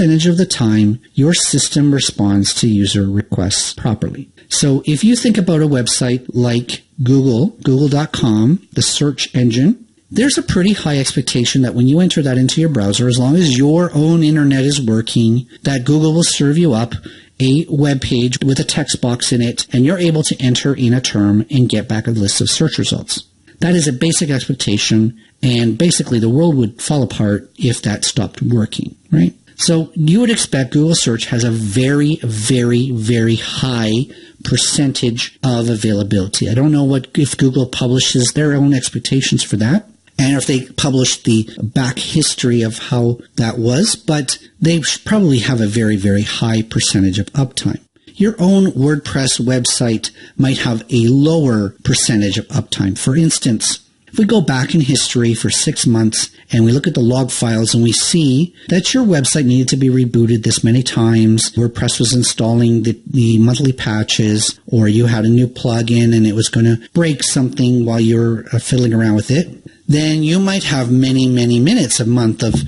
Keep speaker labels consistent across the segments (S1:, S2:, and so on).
S1: percentage of the time your system responds to user requests properly. So if you think about a website like Google.com, the search engine, there's a pretty high expectation that when you enter that into your browser, as long as your own internet is working, that Google will serve you up a web page with a text box in it, and you're able to enter in a term and get back a list of search results. That is a basic expectation, and basically the world would fall apart if that stopped working, right? So you would expect Google search has a very, very, very high percentage of availability. I don't know if Google publishes their own expectations for that, and if they publish the back history of how that was, but they probably have a very, very high percentage of uptime. Your own WordPress website might have a lower percentage of uptime. For instance, if we go back in history for 6 months and we look at the log files and we see that your website needed to be rebooted this many times, WordPress was installing the monthly patches, or you had a new plugin and it was going to break something while you're fiddling around with it, then you might have many, many minutes a month of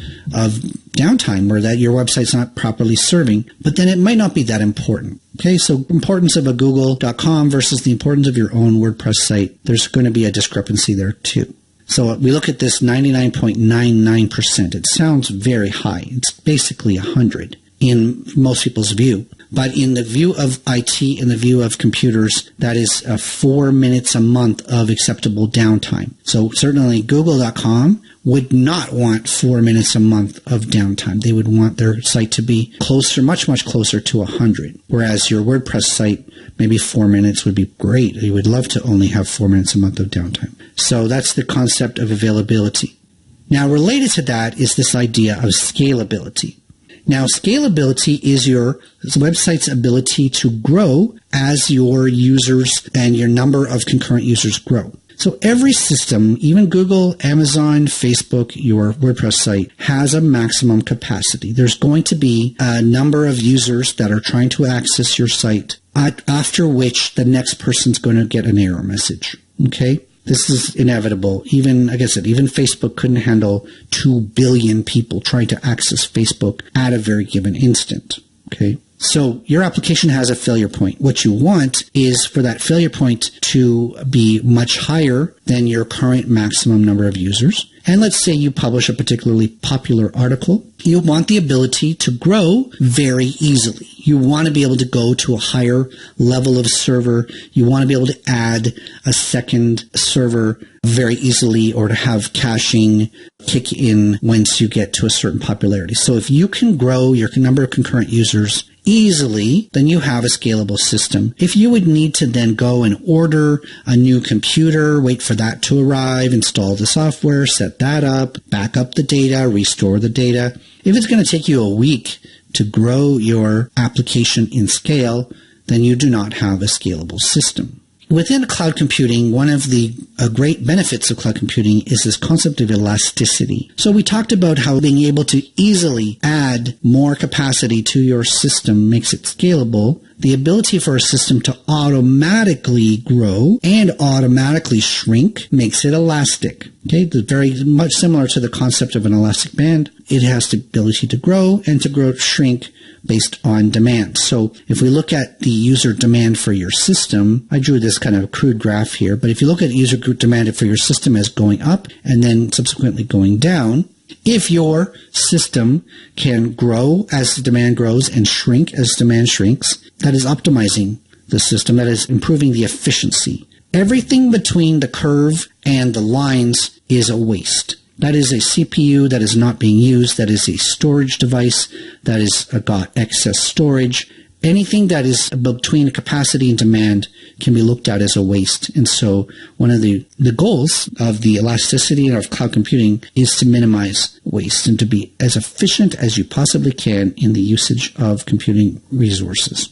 S1: downtime where that your website's not properly serving, but then it might not be that important. Okay, so importance of a Google.com versus the importance of your own WordPress site, there's going to be a discrepancy there too. So we look at this 99.99%. It sounds very high. It's basically 100 in most people's view. But in the view of IT, in the view of computers, that is 4 minutes a month of acceptable downtime. So certainly Google.com would not want 4 minutes a month of downtime. They would want their site to be closer, much, much closer to 100. Whereas your WordPress site, maybe 4 minutes would be great. You would love to only have 4 minutes a month of downtime. So that's the concept of availability. Now, related to that is this idea of scalability. Now, scalability is your website's ability to grow as your users and your number of concurrent users grow. So every system, even Google, Amazon, Facebook, your WordPress site, has a maximum capacity. There's going to be a number of users that are trying to access your site, after which the next person's going to get an error message. Okay? This is inevitable. Even, like I said, even Facebook couldn't handle 2 billion people trying to access Facebook at a very given instant. Okay? So your application has a failure point. What you want is for that failure point to be much higher than your current maximum number of users. And let's say you publish a particularly popular article. You want the ability to grow very easily. You want to be able to go to a higher level of server. You want to be able to add a second server very easily, or to have caching kick in once you get to a certain popularity. So if you can grow your number of concurrent users easily, then you have a scalable system. If you would need to then go and order a new computer, wait for that to arrive, install the software, set that up, back up the data, restore the data, if it's going to take you a week to grow your application in scale, then you do not have a scalable system. Within cloud computing, one of the great benefits of cloud computing is this concept of elasticity. So we talked about how being able to easily add more capacity to your system makes it scalable. The ability for a system to automatically grow and automatically shrink makes it elastic. Okay, very much similar to the concept of an elastic band. It has the ability to grow and to shrink based on demand. So if we look at the user demand for your system, I drew this kind of crude graph here, but if you look at user demand for your system as going up and then subsequently going down, if your system can grow as the demand grows and shrink as demand shrinks, that is optimizing the system, that is improving the efficiency. Everything between the curve and the lines is a waste. That is a CPU that is not being used. That is a storage device that is got excess storage. Anything that is between capacity and demand can be looked at as a waste. And so one of the goals of the elasticity of cloud computing is to minimize waste and to be as efficient as you possibly can in the usage of computing resources.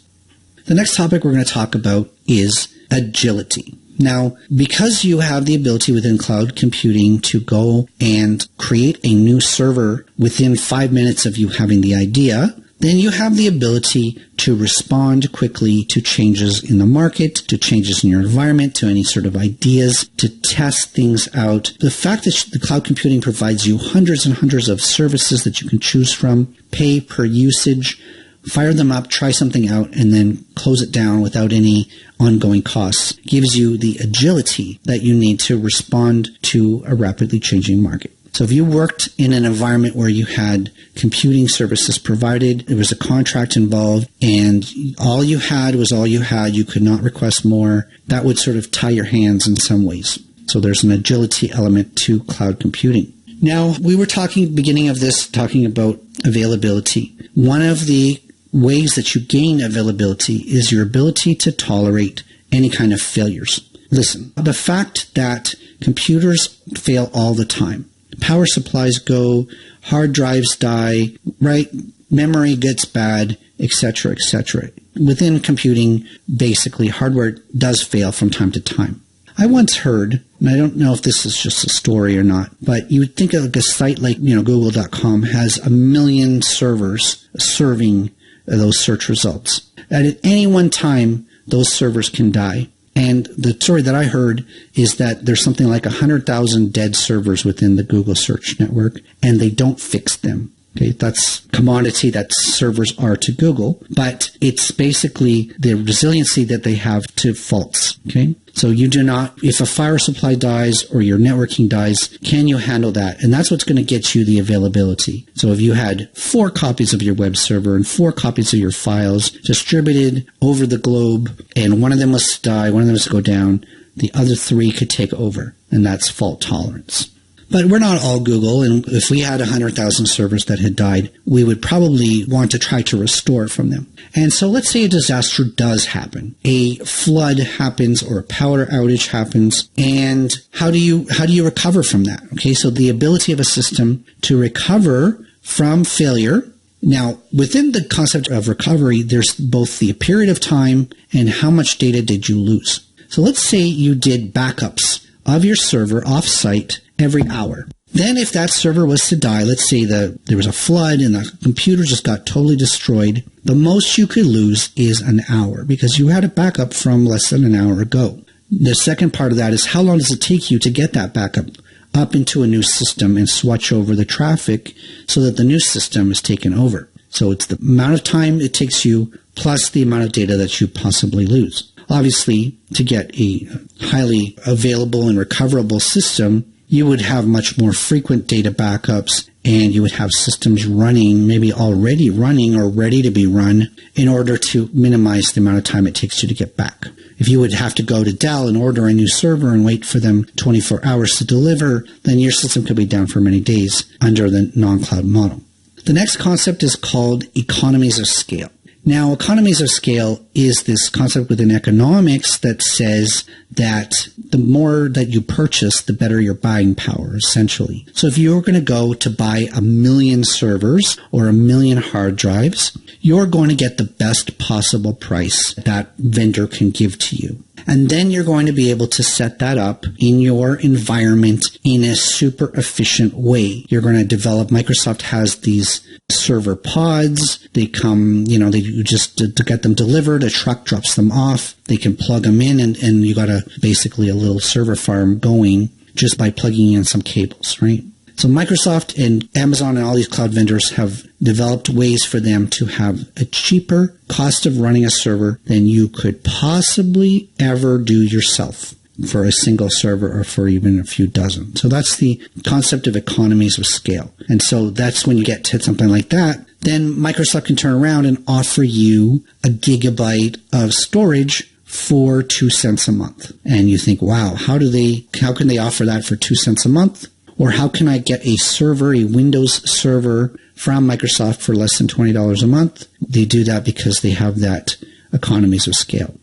S1: The next topic we're going to talk about is agility. Now, because you have the ability within cloud computing to go and create a new server within 5 minutes of you having the idea, then you have the ability to respond quickly to changes in the market, to changes in your environment, to any sort of ideas, to test things out. The fact that the cloud computing provides you hundreds and hundreds of services that you can choose from, pay per usage, fire them up, try something out, and then close it down without any ongoing costs, gives you the agility that you need to respond to a rapidly changing market. So if you worked in an environment where you had computing services provided, there was a contract involved, and all you had was all you had, you could not request more, that would sort of tie your hands in some ways. So there's an agility element to cloud computing. Now, we were beginning of this, talking about availability. One of the ways that you gain availability is your ability to tolerate any kind of failures. Listen, the fact that computers fail all the time, power supplies go, hard drives die, right? Memory gets bad, etc., etc. Within computing, basically, hardware does fail from time to time. I once heard, and I don't know if this is just a story or not, but you would think of a site like, Google.com has 1 million servers serving those search results. And at any one time, those servers can die. And the story that I heard is that there's something like 100,000 dead servers within the Google search network, and they don't fix them. Okay, that's commodity that servers are to Google, but it's basically the resiliency that they have to faults. Okay, so you do not, if a fire supply dies or your networking dies, can you handle that? And that's what's going to get you the availability. So if you had 4 copies of your web server and 4 copies of your files distributed over the globe, and one of them was to die, one of them was to go down, the other 3 could take over, and that's fault tolerance. But we're not all Google, and if we had 100,000 servers that had died, we would probably want to try to restore from them. And so let's say a disaster does happen. A flood happens or a power outage happens, and how do you recover from that? Okay, so the ability of a system to recover from failure. Now, within the concept of recovery, there's both the period of time and how much data did you lose. So let's say you did backups of your server off-site every hour. Then if that server was to die, let's say there was a flood and the computer just got totally destroyed, the most you could lose is an hour because you had a backup from less than an hour ago. The second part of that is how long does it take you to get that backup up into a new system and switch over the traffic so that the new system is taken over. So it's the amount of time it takes you plus the amount of data that you possibly lose. Obviously, to get a highly available and recoverable system, you would have much more frequent data backups, and you would have systems running, maybe already running or ready to be run, in order to minimize the amount of time it takes you to get back. If you would have to go to Dell and order a new server and wait for them 24 hours to deliver, then your system could be down for many days under the non-cloud model. The next concept is called economies of scale. Now, economies of scale is this concept within economics that says that the more that you purchase, the better your buying power, essentially. So if you're going to go to buy 1 million servers or 1 million hard drives, you're going to get the best possible price that vendor can give to you. And then you're going to be able to set that up in your environment in a super efficient way. You're going to develop, Microsoft has these server pods. They come, you just to get them delivered, a truck drops them off. They can plug them in and you got basically a little server farm going just by plugging in some cables, right? So Microsoft and Amazon and all these cloud vendors have developed ways for them to have a cheaper cost of running a server than you could possibly ever do yourself for a single server or for even a few dozen. So that's the concept of economies of scale. And so that's when you get to something like that, then Microsoft can turn around and offer you a gigabyte of storage for 2 cents a month. And you think, wow, how can they offer that for 2 cents a month? Or how can I get a server, a Windows server from Microsoft for less than $20 a month? They do that because they have that economies of scale.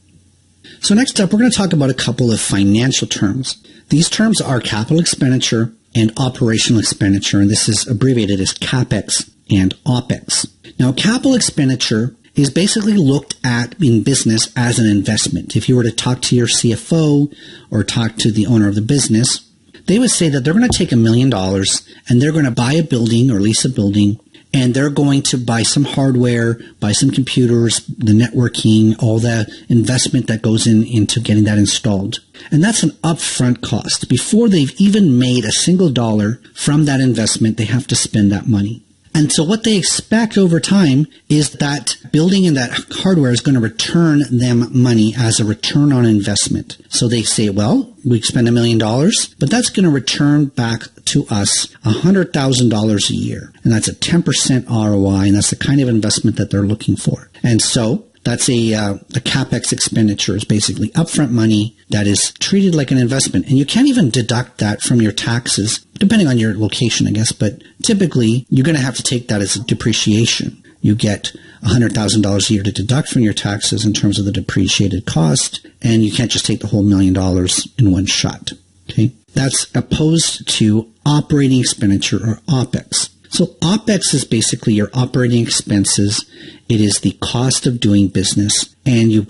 S1: So next up, we're going to talk about a couple of financial terms. These terms are capital expenditure and operational expenditure, and this is abbreviated as CapEx and OpEx. Now, capital expenditure is basically looked at in business as an investment. If you were to talk to your CFO or talk to the owner of the business, they would say that they're going to take $1 million and they're going to buy a building or lease a building, and they're going to buy some hardware, buy some computers, the networking, all the investment that goes into getting that installed. And that's an upfront cost. Before they've even made a single dollar from that investment, they have to spend that money. And so what they expect over time is that building in that hardware is going to return them money as a return on investment. So they say, well, we spend $1 million, but that's going to return back to us $100,000 a year. And that's a 10% ROI, and that's the kind of investment that they're looking for. And so that's a CapEx expenditure is basically upfront money that is treated like an investment. And you can't even deduct that from your taxes, depending on your location, I guess. But typically, you're going to have to take that as a depreciation. You get $100,000 a year to deduct from your taxes in terms of the depreciated cost. And you can't just take the whole $1 million in one shot. Okay, that's opposed to operating expenditure or OpEx. So OpEx is basically your operating expenses. It is the cost of doing business. And you're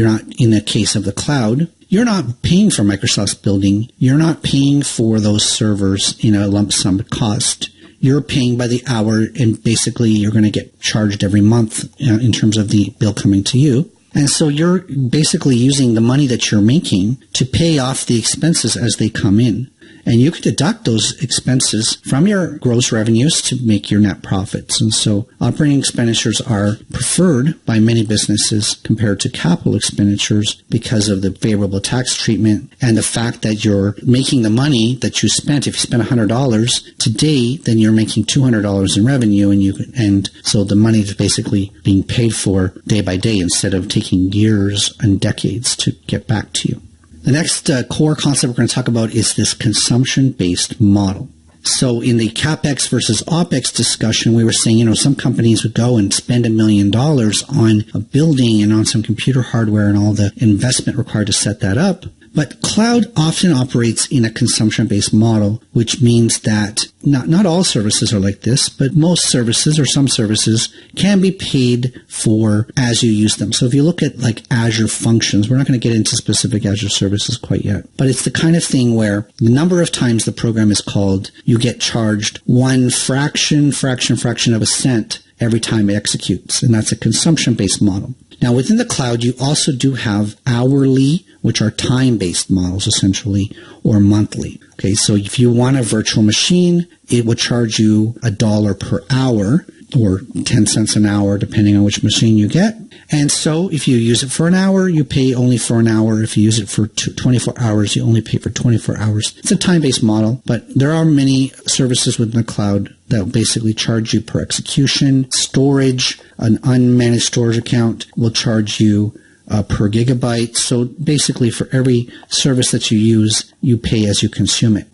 S1: not, in the case of the cloud, you're not paying for Microsoft's building. You're not paying for those servers in a lump sum cost. You're paying by the hour, and basically you're going to get charged every month in terms of the bill coming to you. And so you're basically using the money that you're making to pay off the expenses as they come in. And you can deduct those expenses from your gross revenues to make your net profits. And so operating expenditures are preferred by many businesses compared to capital expenditures because of the favorable tax treatment and the fact that you're making the money that you spent. If you spent $100 today, then you're making $200 in revenue, and so the money is basically being paid for day by day instead of taking years and decades to get back to you. The next core concept we're going to talk about is this consumption-based model. So in the CapEx versus OpEx discussion, we were saying, some companies would go and spend $1 million on a building and on some computer hardware and all the investment required to set that up. But cloud often operates in a consumption-based model, which means that not all services are like this, but most services or some services can be paid for as you use them. So if you look at like Azure functions, we're not going to get into specific Azure services quite yet, but it's the kind of thing where the number of times the program is called, you get charged one fraction of a cent every time it executes. And that's a consumption-based model. Now, within the cloud, you also do have hourly, which are time-based models, essentially, or monthly. Okay, so if you want a virtual machine, it will charge you $1 per hour or 10 cents an hour, depending on which machine you get. And so if you use it for an hour, you pay only for an hour. If you use it for 24 hours, you only pay for 24 hours. It's a time-based model, but there are many services within the cloud that will basically charge you per execution. Storage, an unmanaged storage account will charge you per gigabyte. So basically for every service that you use, you pay as you consume it.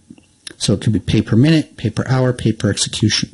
S1: So it could be pay per minute, pay per hour, pay per execution.